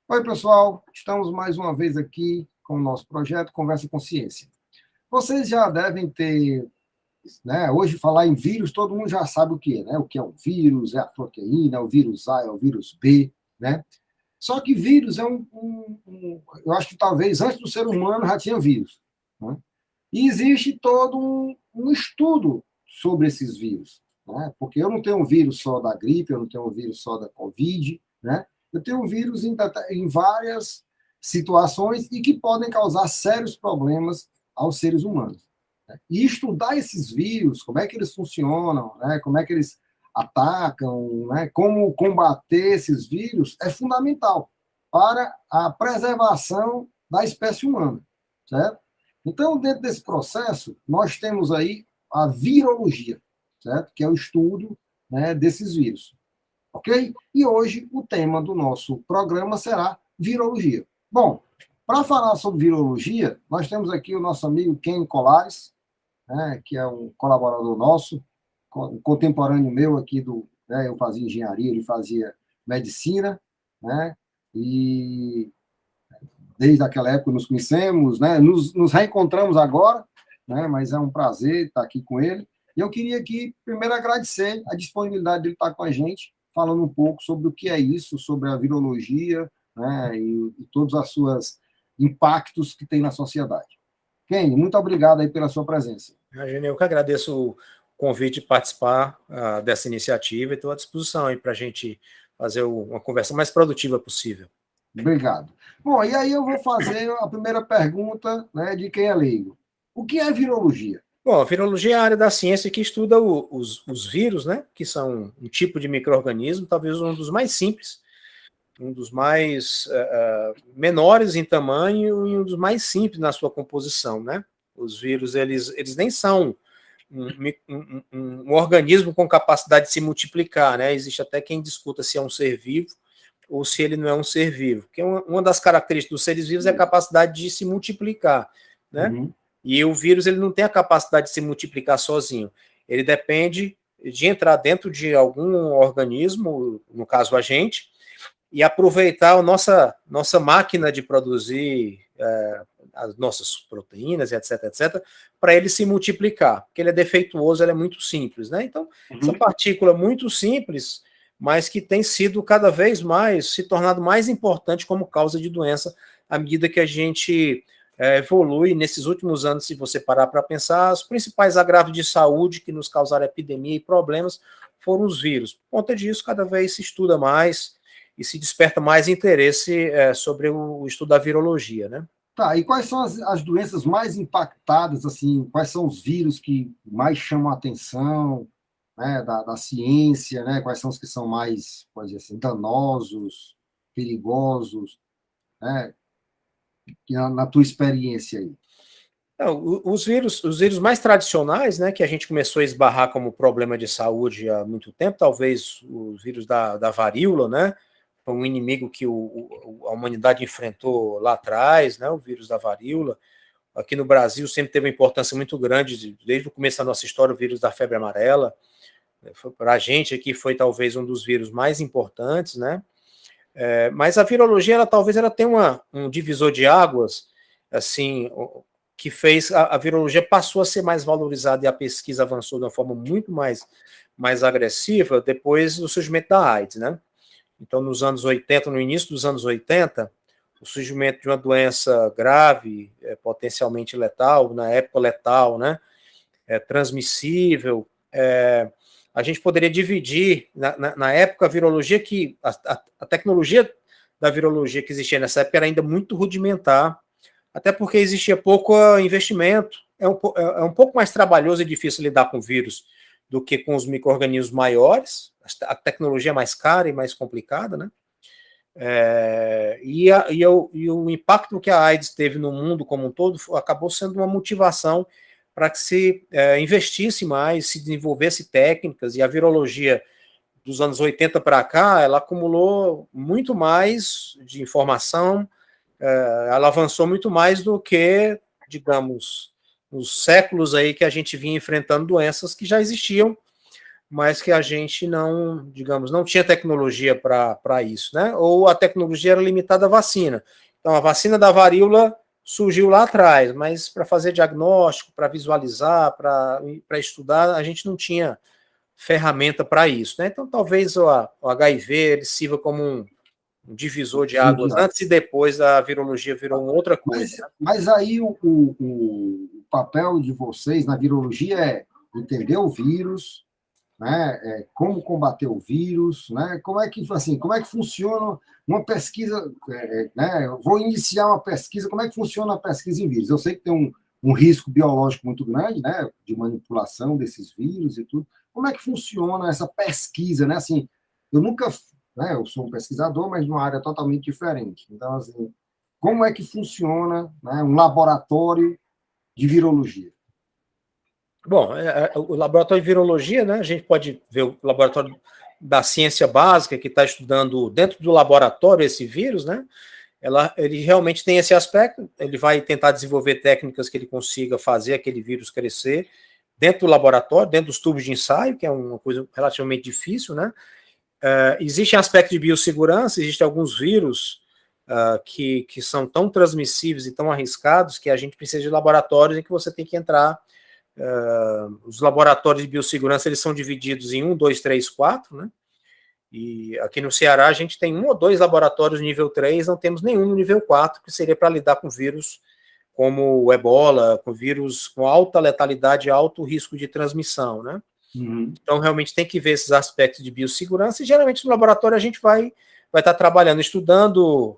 Oi, pessoal, estamos mais uma vez aqui com o nosso projeto Conversa com Ciência. Vocês já devem ter, né, hoje falar em vírus, todo mundo já sabe o que é, né? O que é um vírus, é a proteína, é o vírus A, é o vírus B, né? Só que vírus é eu acho que talvez antes do ser humano já tinha vírus, né? E existe todo um estudo sobre esses vírus, né? Porque eu não tenho um vírus só da gripe, eu não tenho um vírus só da Covid, né? Eu tenho um vírus em várias situações e que podem causar sérios problemas aos seres humanos, né? E estudar esses vírus, como é que eles funcionam, né? Como é que eles atacam, né? Como combater esses vírus é fundamental para a preservação da espécie humana, certo? Então, dentro desse processo, nós temos aí a virologia, certo? Que é o estudo, né, desses vírus, ok? E hoje o tema do nosso programa será virologia. Bom, para falar sobre virologia, nós temos aqui o nosso amigo Ken Colares, né, que é um colaborador nosso, um contemporâneo meu aqui né, eu fazia engenharia, ele fazia medicina, né? E desde aquela época nos conhecemos, né? Nos reencontramos agora, né? Mas é um prazer estar aqui com ele. E eu queria aqui, primeiro, agradecer a disponibilidade dele estar com a gente, falando um pouco sobre o que é isso, sobre a virologia, né? E todos os seus impactos que tem na sociedade. Ken, muito obrigado aí pela sua presença. Imagina, eu que agradeço o convite de participar dessa iniciativa e estou à disposição aí para a gente fazer uma conversa mais produtiva possível. Obrigado. Bom, e aí eu vou fazer a primeira pergunta, né, de quem é leigo. O que é virologia? Bom, a virologia é a área da ciência que estuda os vírus, né, que são um tipo de micro-organismo, talvez um dos mais simples, um dos mais menores em tamanho e um dos mais simples na sua composição, né? Os vírus, eles nem são um organismo com capacidade de se multiplicar, né? Existe até quem discuta se é um ser vivo ou se ele não é um ser vivo, porque uma das características dos seres vivos é a capacidade de se multiplicar, né? Uhum. E o vírus, ele não tem a capacidade de se multiplicar sozinho, ele depende de entrar dentro de algum organismo, no caso a gente, e aproveitar a nossa máquina de produzir as nossas proteínas, etc, para ele se multiplicar, porque ele é defeituoso, ele é muito simples, né? Então, essa partícula muito simples, mas que tem sido cada vez mais, se tornado mais importante como causa de doença, à medida que a gente evolui nesses últimos anos. Se você parar para pensar, os principais agravos de saúde que nos causaram epidemia e problemas foram os vírus. Por conta disso, cada vez se estuda mais e se desperta mais interesse sobre o estudo da virologia, né? Tá, e quais são as doenças mais impactadas, assim, quais são os vírus que mais chamam a atenção, né, da ciência, né, quais são os que são mais, pode dizer assim, danosos, perigosos, né, na tua experiência aí? Não, os vírus mais tradicionais, né, que a gente começou a esbarrar como problema de saúde há muito tempo, talvez o vírus da varíola, né, foi um inimigo que a humanidade enfrentou lá atrás, né, o vírus da varíola. Aqui no Brasil sempre teve uma importância muito grande, desde o começo da nossa história, o vírus da febre amarela. Para a gente aqui foi talvez um dos vírus mais importantes, né? Mas a virologia, ela tem um divisor de águas, assim, que fez a virologia passou a ser mais valorizada e a pesquisa avançou de uma forma muito mais agressiva depois do surgimento da AIDS, né? Então, nos anos 80, no início dos anos 80, o surgimento de uma doença grave, potencialmente letal, na época letal, né? Transmissível. A gente poderia dividir, na época, a virologia a tecnologia da virologia que existia nessa época era ainda muito rudimentar, até porque existia pouco investimento. É um pouco mais trabalhoso e difícil lidar com vírus do que com os micro-organismos maiores. A tecnologia é mais cara e mais complicada, né? E o impacto que a AIDS teve no mundo como um todo acabou sendo uma motivação para que se investisse mais, se desenvolvesse técnicas, e a virologia dos anos 80 para cá, ela acumulou muito mais de informação, ela avançou muito mais do que, digamos, os séculos aí que a gente vinha enfrentando doenças que já existiam, mas que a gente não, digamos, não tinha tecnologia para isso, né? Ou a tecnologia era limitada à vacina. Então, a vacina da varíola surgiu lá atrás, mas para fazer diagnóstico, para visualizar, para estudar, a gente não tinha ferramenta para isso, né? Então, talvez o HIV ele sirva como um divisor de águas antes e depois a virologia virou uma outra coisa. Mas aí o papel de vocês na virologia é entender o vírus, né? Como combater o vírus, né? Como é que funciona uma pesquisa, né? Eu vou iniciar uma pesquisa, como é que funciona a pesquisa em vírus? Eu sei que tem um risco biológico muito grande, né? De manipulação desses vírus e tudo. Como é que funciona essa pesquisa, né? Assim, eu nunca, né? Eu sou um pesquisador, mas numa área totalmente diferente. Então, assim, como é que funciona, né, um laboratório de virologia? Bom, o laboratório de virologia, né, a gente pode ver o laboratório da ciência básica, que está estudando dentro do laboratório esse vírus, né? Ele realmente tem esse aspecto, ele vai tentar desenvolver técnicas que ele consiga fazer aquele vírus crescer dentro do laboratório, dentro dos tubos de ensaio, que é uma coisa relativamente difícil, né? Existe aspecto de biossegurança, existem alguns vírus que são tão transmissíveis e tão arriscados que a gente precisa de laboratórios em que você tem que entrar. Os laboratórios de biossegurança eles são divididos em 1, 2, 3, 4, né? E aqui no Ceará a gente tem 1 ou 2 laboratórios nível 3, não temos nenhum no nível 4, que seria para lidar com vírus como o ebola, com vírus com alta letalidade e alto risco de transmissão, né? Então, realmente tem que ver esses aspectos de biossegurança e, geralmente, no laboratório a gente vai estar trabalhando, estudando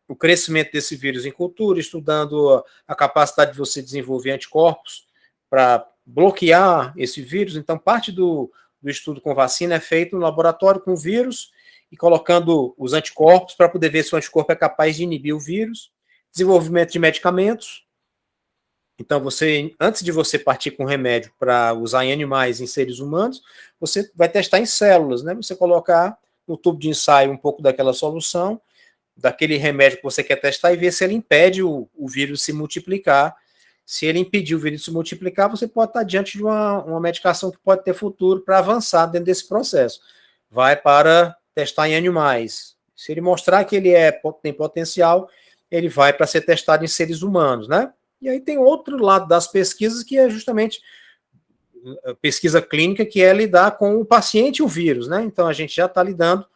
o crescimento desse vírus em cultura, estudando a capacidade de você desenvolver anticorpos para bloquear esse vírus. Então, parte do estudo com vacina é feito no laboratório com o vírus e colocando os anticorpos para poder ver se o anticorpo é capaz de inibir o vírus. Desenvolvimento de medicamentos. Então, antes de você partir com remédio para usar em animais, em seres humanos, você vai testar em células, né? Você colocar no tubo de ensaio um pouco daquela solução, daquele remédio que você quer testar e ver se ele impede o vírus se multiplicar. Se ele impedir o vírus se multiplicar, você pode estar diante de uma medicação que pode ter futuro para avançar dentro desse processo. Vai para testar em animais. Se ele mostrar que ele tem potencial, ele vai para ser testado em seres humanos, né? E aí tem outro lado das pesquisas, que é justamente a pesquisa clínica, que é lidar com o paciente e o vírus, né? Então, a gente já está lidando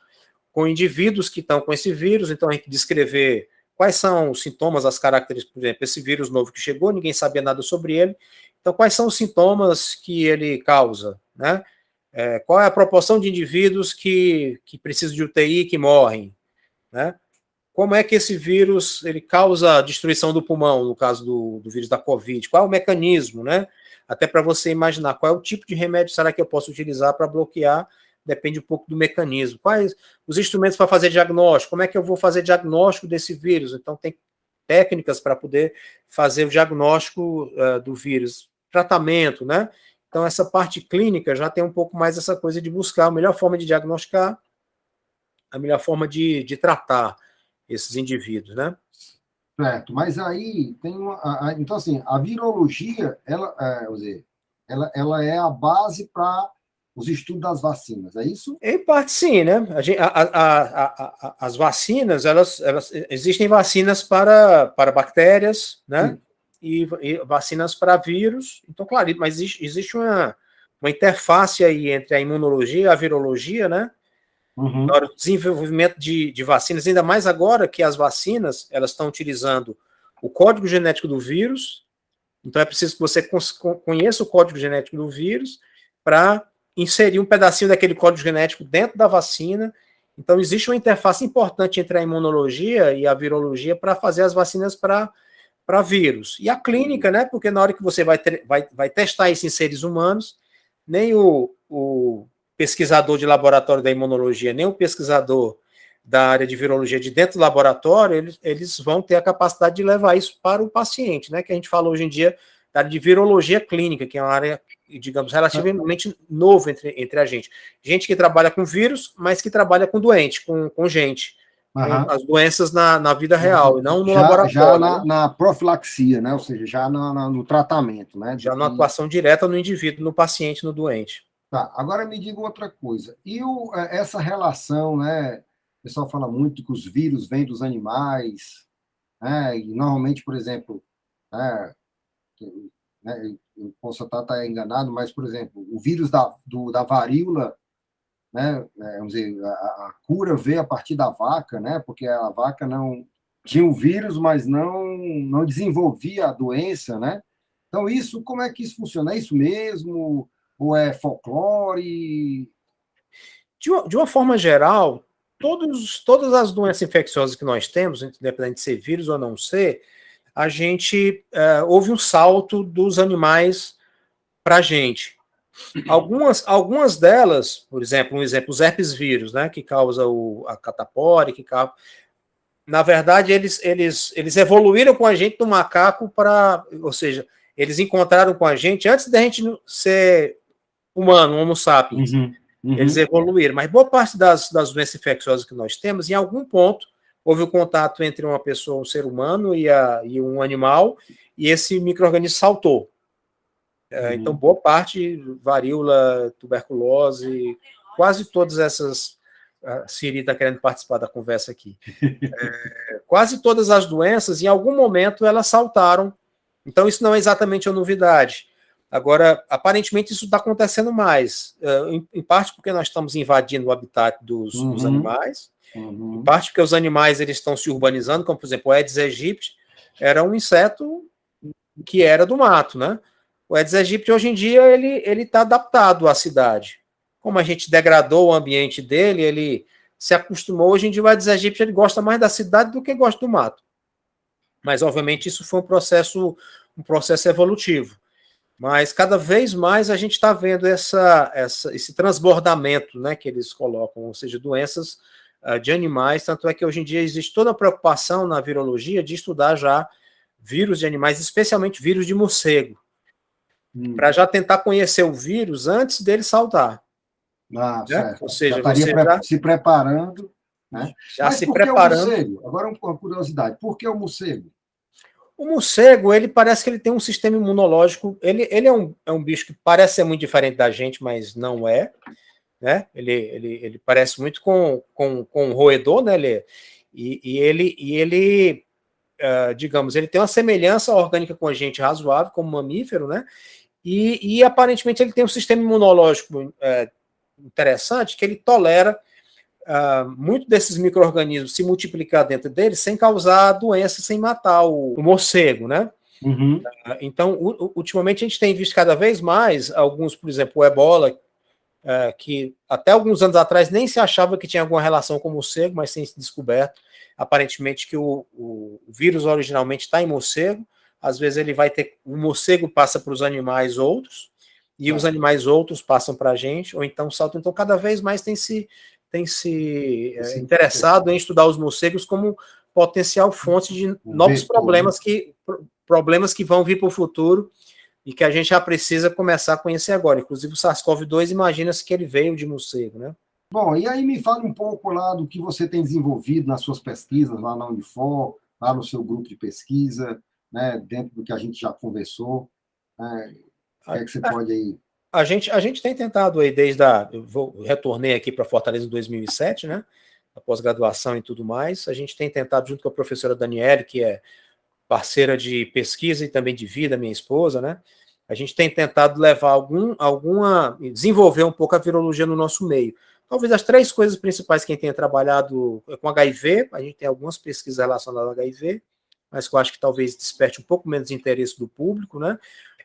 com indivíduos que estão com esse vírus, então a gente descrever quais são os sintomas, as características, por exemplo, esse vírus novo que chegou, ninguém sabia nada sobre ele, então quais são os sintomas que ele causa, né? Qual é a proporção de indivíduos que precisam de UTI e que morrem, né? Como é que esse vírus ele causa destruição do pulmão, no caso do vírus da Covid? Qual é o mecanismo, né? Até para você imaginar qual é o tipo de remédio será que eu posso utilizar para bloquear, depende um pouco do mecanismo. Quais os instrumentos para fazer diagnóstico? Como é que eu vou fazer diagnóstico desse vírus? Então, tem técnicas para poder fazer o diagnóstico do vírus. Tratamento, né? Então, essa parte clínica já tem um pouco mais essa coisa de buscar a melhor forma de diagnosticar, a melhor forma de tratar esses indivíduos, né? Certo, mas aí tem então, assim, a virologia, ela é a base para os estudos das vacinas, é isso? Em parte, sim, né? As vacinas, elas existem vacinas para bactérias, né? E vacinas para vírus. Então, claro, mas existe uma interface aí entre a imunologia e a virologia, né? Na hora do desenvolvimento de vacinas, ainda mais agora que as vacinas elas estão utilizando o código genético do vírus, então é preciso que você conheça o código genético do vírus para inserir um pedacinho daquele código genético dentro da vacina. Então existe uma interface importante entre a imunologia e a virologia para fazer as vacinas para vírus. E a clínica, né? Porque na hora que você vai testar isso em seres humanos, nem o pesquisador de laboratório da imunologia, nem o pesquisador da área de virologia de dentro do laboratório, eles vão ter a capacidade de levar isso para o paciente, né? Que a gente fala hoje em dia da área de virologia clínica, que é uma área, digamos, relativamente novo entre a gente. Gente que trabalha com vírus, mas que trabalha com doente, com gente. As doenças na vida real, e não no laboratório. Já na profilaxia, né? Ou seja, já no tratamento, né? Já na atuação direta no indivíduo, no paciente, no doente. Tá, agora me diga outra coisa. E essa relação, né? O pessoal fala muito que os vírus vêm dos animais, né? E normalmente, por exemplo, né, eu posso estar enganado, mas, por exemplo, o vírus da varíola, né? Vamos dizer, a cura veio a partir da vaca, né? Porque a vaca não tinha o vírus, mas não desenvolvia a doença, né? Então, isso, como é que isso funciona? É isso mesmo? Ou é folclore? De uma forma geral, todas as doenças infecciosas que nós temos, independente de ser vírus ou não ser, a gente houve um salto dos animais para a gente. Algumas delas, por exemplo, os herpes vírus, né, que causa a catapora, na verdade, eles evoluíram com a gente do macaco ou seja, eles encontraram com a gente antes da gente ser humano, Homo sapiens. Uhum, uhum. Eles evoluíram, mas boa parte das doenças infecciosas que nós temos, em algum ponto, houve o contato entre uma pessoa, um ser humano e um animal, e esse micro-organismo saltou. Então, boa parte, varíola, tuberculose, quase todas essas. A Siri está querendo participar da conversa aqui. Quase todas as doenças, em algum momento, elas saltaram. Então, isso não é exatamente uma novidade. Agora, aparentemente, isso está acontecendo mais. Em parte porque nós estamos invadindo o habitat dos animais, em parte porque os animais eles estão se urbanizando, como, por exemplo, o Aedes aegypti era um inseto que era do mato, né? O Aedes aegypti, hoje em dia, ele está adaptado à cidade. Como a gente degradou o ambiente dele, ele se acostumou. Hoje em dia, o Aedes aegypti ele gosta mais da cidade do que gosta do mato. Mas, obviamente, isso foi um processo evolutivo. Mas, cada vez mais, a gente está vendo esse transbordamento, né, que eles colocam, ou seja, doenças de animais. Tanto é que, hoje em dia, existe toda a preocupação na virologia de estudar já vírus de animais, especialmente vírus de morcego, para já tentar conhecer o vírus antes dele saltar. Ah, né? certo. Ou seja, já estaria se preparando, né? Já Mas se por preparando. Que o morcego? Agora uma curiosidade. Por que o morcego? O morcego, ele parece que ele tem um sistema imunológico, ele é um bicho que parece ser muito diferente da gente, mas não é, né? Ele parece muito com um roedor, né? Ele digamos, ele tem uma semelhança orgânica com a gente razoável, como mamífero, né? E aparentemente ele tem um sistema imunológico interessante, que ele tolera muito desses micro-organismos se multiplicar dentro dele sem causar doença, sem matar o morcego, né? Uhum. Então, ultimamente a gente tem visto cada vez mais alguns, por exemplo, o ebola, que até alguns anos atrás nem se achava que tinha alguma relação com o morcego, mas tem se descoberto, aparentemente, que o vírus originalmente está em morcego. Às vezes ele vai ter, o morcego passa para os animais outros, e os animais outros passam para a gente, ou então saltam. Então, cada vez mais tem se interessado em estudar os morcegos como potencial fonte de novos problemas que vão vir para o futuro e que a gente já precisa começar a conhecer agora. Inclusive o SARS-CoV-2, imagina-se que ele veio de morcego, né? Bom, e aí me fale um pouco lá do que você tem desenvolvido nas suas pesquisas lá na Unifor, lá no seu grupo de pesquisa, né, dentro do que a gente já conversou. Né, o que é que você pode aí... A gente tem tentado aí eu retornei aqui para Fortaleza em 2007, né? A pós-graduação e tudo mais. A gente tem tentado, junto com a professora Daniele, que é parceira de pesquisa e também de vida, minha esposa, né? A gente tem tentado levar desenvolver um pouco a virologia no nosso meio. Talvez as 3 coisas principais que a gente tenha trabalhado com HIV, a gente tem algumas pesquisas relacionadas ao HIV, mas que eu acho que talvez desperte um pouco menos de interesse do público, né?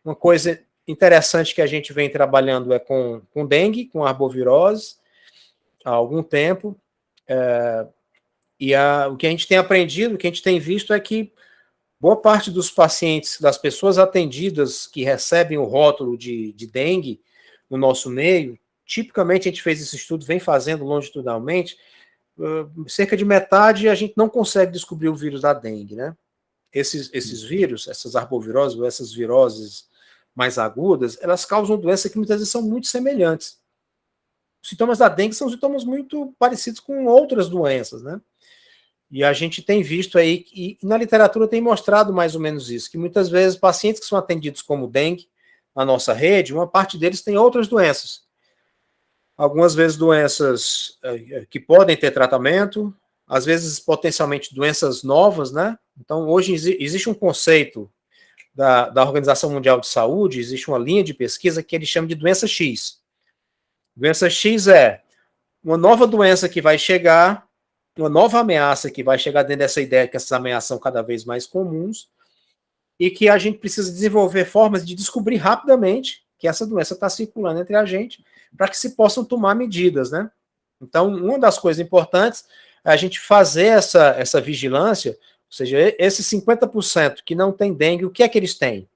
Uma coisa interessante que a gente vem trabalhando é com dengue, com arbovirose, há algum tempo. O que a gente tem aprendido, o que a gente tem visto é que boa parte dos pacientes, das pessoas atendidas que recebem o rótulo de dengue no nosso meio, tipicamente a gente fez esse estudo, vem fazendo longitudinalmente, cerca de metade a gente não consegue descobrir o vírus da dengue, né? Esses vírus, essas arboviroses ou essas viroses mais agudas, elas causam doenças que muitas vezes são muito semelhantes. Os sintomas da dengue são sintomas muito parecidos com outras doenças, né? E a gente tem visto aí, e na literatura tem mostrado mais ou menos isso, que muitas vezes pacientes que são atendidos como dengue na nossa rede, uma parte deles tem outras doenças. algumas vezes doenças que podem ter tratamento, às vezes potencialmente doenças novas, né? Então, hoje existe um conceito da Organização Mundial de Saúde, existe uma linha de pesquisa que eles chamam de doença X. Doença X é uma nova doença que vai chegar, uma nova ameaça que vai chegar dentro dessa ideia que essas ameaças são cada vez mais comuns e que a gente precisa desenvolver formas de descobrir rapidamente que essa doença está circulando entre a gente para que se possam tomar medidas, né? Então, uma das coisas importantes é a gente fazer essa vigilância, ou seja, esses 50% que não tem dengue, o que é que eles têm?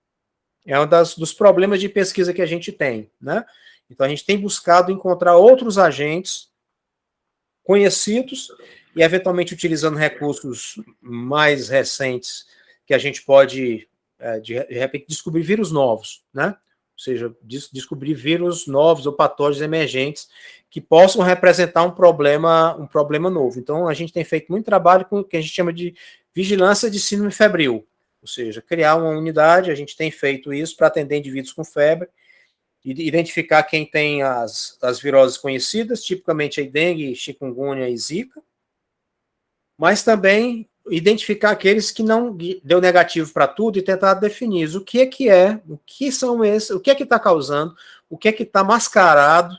É um dos problemas de pesquisa que a gente tem, né? Então, a gente tem buscado encontrar outros agentes conhecidos e, eventualmente, utilizando recursos mais recentes que a gente pode, de repente, descobrir vírus novos, né? Ou seja, descobrir vírus novos ou patógenos emergentes que possam representar um problema novo. Então, a gente tem feito muito trabalho com o que a gente chama de vigilância de síndrome febril, ou seja, criar uma unidade, a gente tem feito isso para atender indivíduos com febre, e identificar quem tem as viroses conhecidas, tipicamente a dengue, chikungunya e zika, mas também identificar aqueles que não deu negativo para tudo e tentar definir o que são esses, o que é que está causando, o que é que está mascarado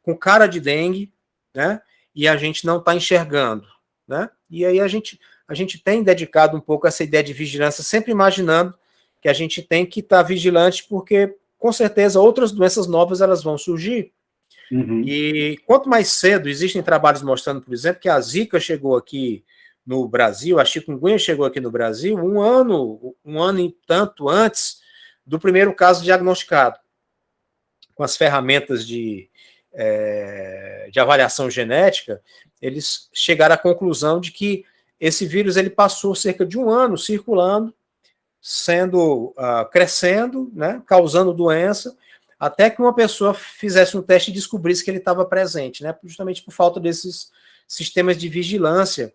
com cara de dengue, né? E a gente não está enxergando, né? E aí a gente tem dedicado um pouco a essa ideia de vigilância, sempre imaginando que a gente tem que estar vigilante, porque com certeza outras doenças novas elas vão surgir. Uhum. E quanto mais cedo, existem trabalhos mostrando, por exemplo, que a zika chegou aqui no Brasil, a chikungunya chegou aqui no Brasil um ano e tanto antes do primeiro caso diagnosticado, com as ferramentas de avaliação genética, eles chegaram à conclusão de que esse vírus ele passou cerca de um ano circulando, crescendo, né, causando doença, até que uma pessoa fizesse um teste e descobrisse que ele estava presente, né, justamente por falta desses sistemas de vigilância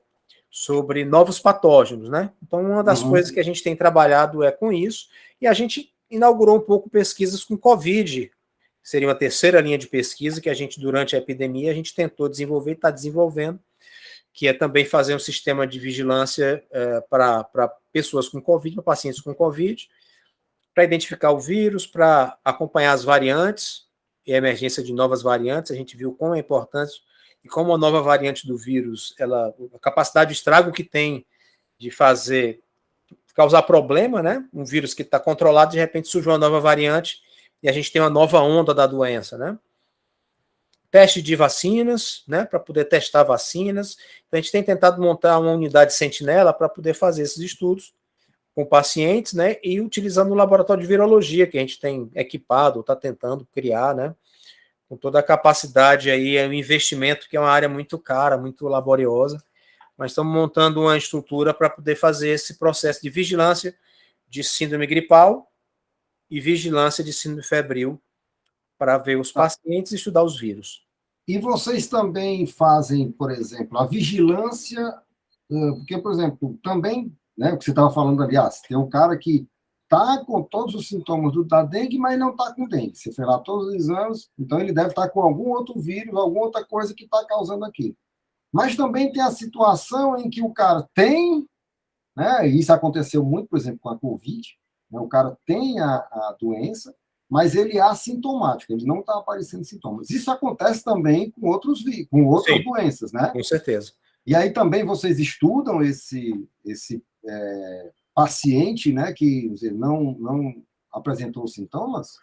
sobre novos patógenos, né? Então, uma das coisas que a gente tem trabalhado é com isso, e a gente inaugurou um pouco pesquisas com Covid, seria uma terceira linha de pesquisa que a gente, durante a epidemia, a gente tentou desenvolver e está desenvolvendo, que é também fazer um sistema de vigilância para pessoas com Covid, para pacientes com Covid, para identificar o vírus, para acompanhar as variantes e a emergência de novas variantes. A gente viu como é importante e como a nova variante do vírus, a capacidade de estrago que tem de causar problema, né? Um vírus que está controlado, de repente surge uma nova variante e a gente tem uma nova onda da doença, né? Teste de vacinas, né, para poder testar vacinas. Então, a gente tem tentado montar uma unidade sentinela para poder fazer esses estudos com pacientes, né, e utilizando o laboratório de virologia que a gente tem equipado, está tentando criar, né, com toda a capacidade aí, é um investimento que é uma área muito cara, muito laboriosa, mas estamos montando uma estrutura para poder fazer esse processo de vigilância de síndrome gripal e vigilância de síndrome febril, para ver os pacientes e estudar os vírus. E vocês também fazem, por exemplo, a vigilância, porque, por exemplo, também, né, o que você estava falando ali, tem um cara que está com todos os sintomas da dengue, mas não está com dengue. Você fez lá todos os exames, então ele deve estar com algum outro vírus, alguma outra coisa que está causando aquilo. Mas também tem a situação em que o cara tem, né, e isso aconteceu muito, por exemplo, com a Covid, né, o cara tem a doença, mas ele é assintomático, ele não está aparecendo sintomas. Isso acontece também com outras doenças, né? Com certeza. E aí também vocês estudam esse paciente, né, que não apresentou sintomas?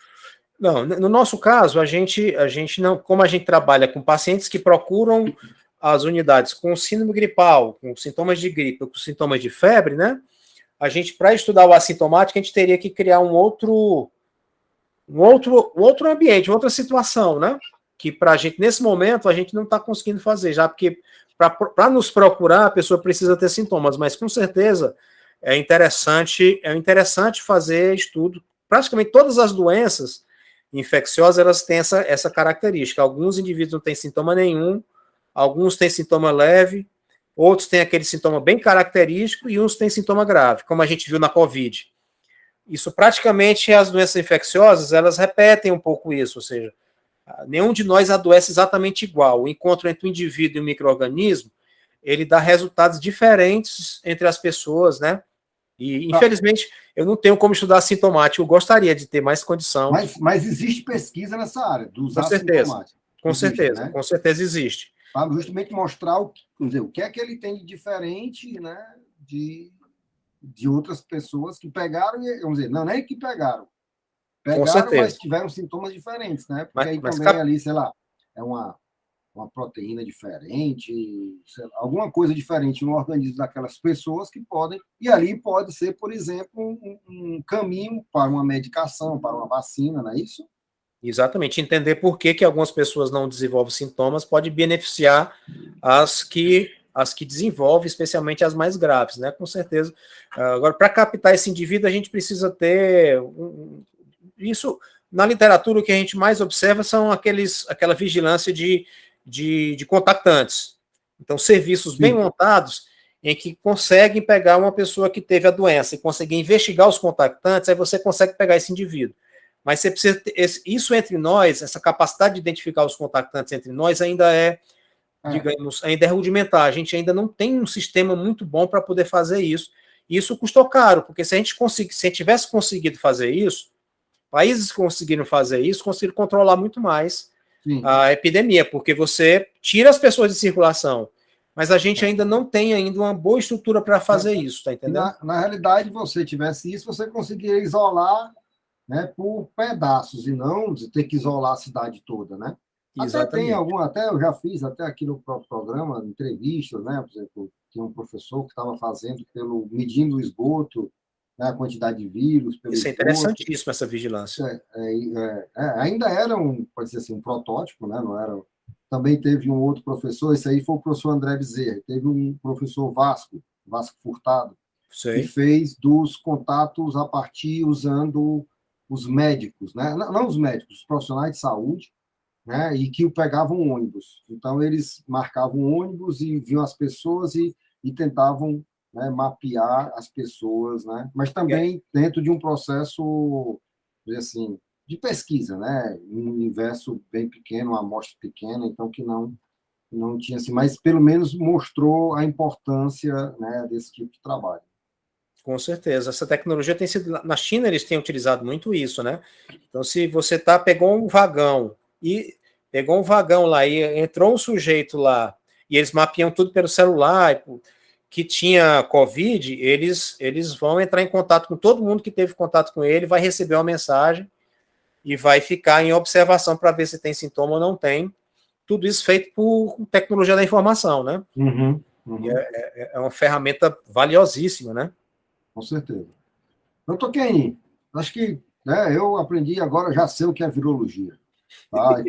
Não, no nosso caso, a gente não, como a gente trabalha com pacientes que procuram as unidades com síndrome gripal, com sintomas de gripe, com sintomas de febre, né? A gente, para estudar o assintomático, a gente teria que criar um outro ambiente, outra situação, né? Que para a gente, nesse momento, a gente não está conseguindo fazer, já porque para nos procurar, a pessoa precisa ter sintomas, mas com certeza é interessante fazer estudo. Praticamente todas as doenças infecciosas, elas têm essa característica. Alguns indivíduos não têm sintoma nenhum, alguns têm sintoma leve, outros têm aquele sintoma bem característico e uns têm sintoma grave, como a gente viu na Covid. Isso praticamente, as doenças infecciosas, elas repetem um pouco isso, ou seja, Nenhum de nós adoece exatamente igual. O encontro entre o indivíduo e o micro-organismo, ele dá resultados diferentes entre as pessoas, né? E, infelizmente, eu não tenho como estudar assintomático. Eu gostaria de ter mais condição. Mas existe pesquisa nessa área, dos com certeza, assintomáticos. com Existe, certeza, né? com certeza existe. Para justamente mostrar o que é que ele tem de diferente, né, de outras pessoas que pegaram, vamos dizer, não é que pegaram, Com certeza. mas tiveram sintomas diferentes, né? Porque aí Mas também ali, sei lá, é uma proteína diferente, sei lá, alguma coisa diferente no organismo daquelas pessoas que podem, e ali pode ser, por exemplo, um caminho para uma medicação, para uma vacina, não é isso? Exatamente, entender por que algumas pessoas não desenvolvem sintomas pode beneficiar as que desenvolvem, especialmente as mais graves, né? Com certeza. Agora, para captar esse indivíduo, a gente precisa ter isso. Na literatura, o que a gente mais observa são aquela vigilância de contactantes. Então, serviços bem montados em que conseguem pegar uma pessoa que teve a doença e conseguir investigar os contactantes, aí você consegue pegar esse indivíduo. Mas você precisa ter isso entre nós, essa capacidade de identificar os contactantes entre nós ainda digamos, ainda é rudimentar. A gente ainda não tem um sistema muito bom para poder fazer isso. E isso custou caro, porque se a gente tivesse conseguido fazer isso, países que conseguiram fazer isso, conseguiram controlar muito mais a epidemia, porque você tira as pessoas de circulação, mas a gente ainda não tem ainda uma boa estrutura para fazer isso, tá entendendo? Na realidade, você tivesse isso, você conseguiria isolar, né, por pedaços, e não de ter que isolar a cidade toda, né? Exatamente. Até eu já fiz, até aqui no próprio programa, entrevistas, né? Por exemplo, tinha um professor que estava fazendo medindo o esgoto, né, a quantidade de vírus pelo Isso é esgoto. interessantíssimo, essa vigilância. Ainda era pode dizer assim, um protótipo, né? Não era. Também teve um outro professor, esse aí foi o professor André Bezerra, teve um professor Vasco Furtado, que fez dos contatos a partir usando os médicos, né? Não os médicos, os profissionais de saúde, né? E que pegavam ônibus. Então, eles marcavam ônibus e viam as pessoas e tentavam, né, mapear as pessoas, né? Mas também dentro de um processo, assim, de pesquisa, né? Um universo bem pequeno, uma amostra pequena, então que não tinha assim, mas pelo menos mostrou a importância, né, desse tipo de trabalho. Com certeza. Essa tecnologia tem sido. Na China, eles têm utilizado muito isso, né? Então, se você pegou um vagão lá e entrou um sujeito lá, e eles mapeam tudo pelo celular, que tinha Covid, eles vão entrar em contato com todo mundo que teve contato com ele, vai receber uma mensagem e vai ficar em observação para ver se tem sintoma ou não tem. Tudo isso feito por tecnologia da informação, né? E é uma ferramenta valiosíssima, né? Com certeza. Doutor Kenny, acho que, né, eu aprendi agora, já sei o que é virologia. Tá?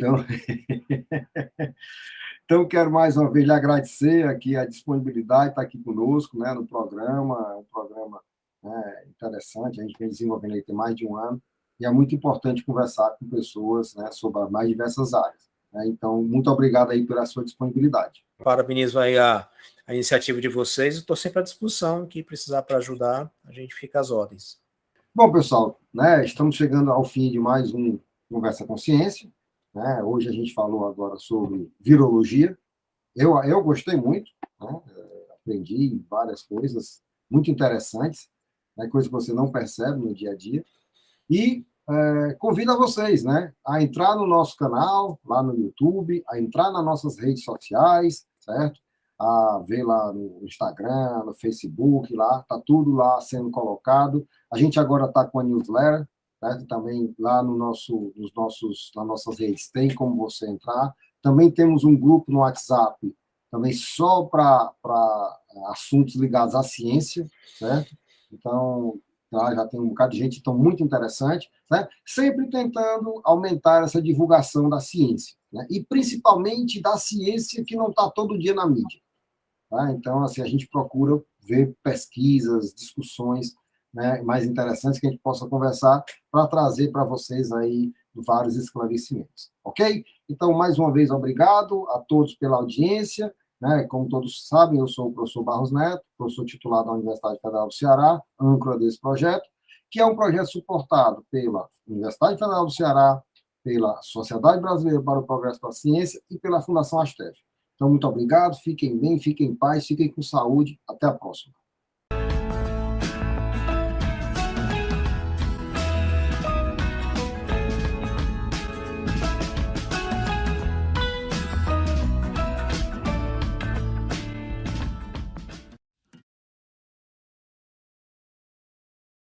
Então, quero mais uma vez lhe agradecer aqui a disponibilidade, estar aqui conosco, né, no programa, é um programa, né, interessante, a gente vem desenvolvendo ele tem mais de um ano, e é muito importante conversar com pessoas, né, sobre as mais diversas áreas. Né? Então, muito obrigado aí pela sua disponibilidade. Parabenizo aí a iniciativa de vocês, estou sempre à disposição, que precisar para ajudar, a gente fica às ordens. Bom, pessoal, né, estamos chegando ao fim de mais um Conversa com Ciência, né? Hoje a gente falou agora sobre virologia. Eu gostei muito, né? Aprendi várias coisas muito interessantes, né? Coisas que você não percebe no dia a dia. E convido a vocês, né, a entrar no nosso canal, lá no YouTube, a entrar nas nossas redes sociais, certo? A ver lá no Instagram, no Facebook, lá, tá tudo lá sendo colocado. A gente agora está com a newsletter, certo? Também lá nas nossas redes tem como você entrar. Também temos um grupo no WhatsApp, também só para assuntos ligados à ciência, certo? Então, já tem um bocado de gente, então, muito interessante, né? Sempre tentando aumentar essa divulgação da ciência, né? E principalmente da ciência que não está todo dia na mídia. Tá? Então, assim, a gente procura ver pesquisas, discussões, né, mais interessantes que a gente possa conversar para trazer para vocês aí vários esclarecimentos, ok? Então, mais uma vez, obrigado a todos pela audiência, né? Como todos sabem, eu sou o professor Barros Neto, professor titular da Universidade Federal do Ceará, âncora desse projeto, que é um projeto suportado pela Universidade Federal do Ceará, pela Sociedade Brasileira para o Progresso da Ciência e pela Fundação Astef. Então, muito obrigado, fiquem bem, fiquem em paz, fiquem com saúde. Até a próxima.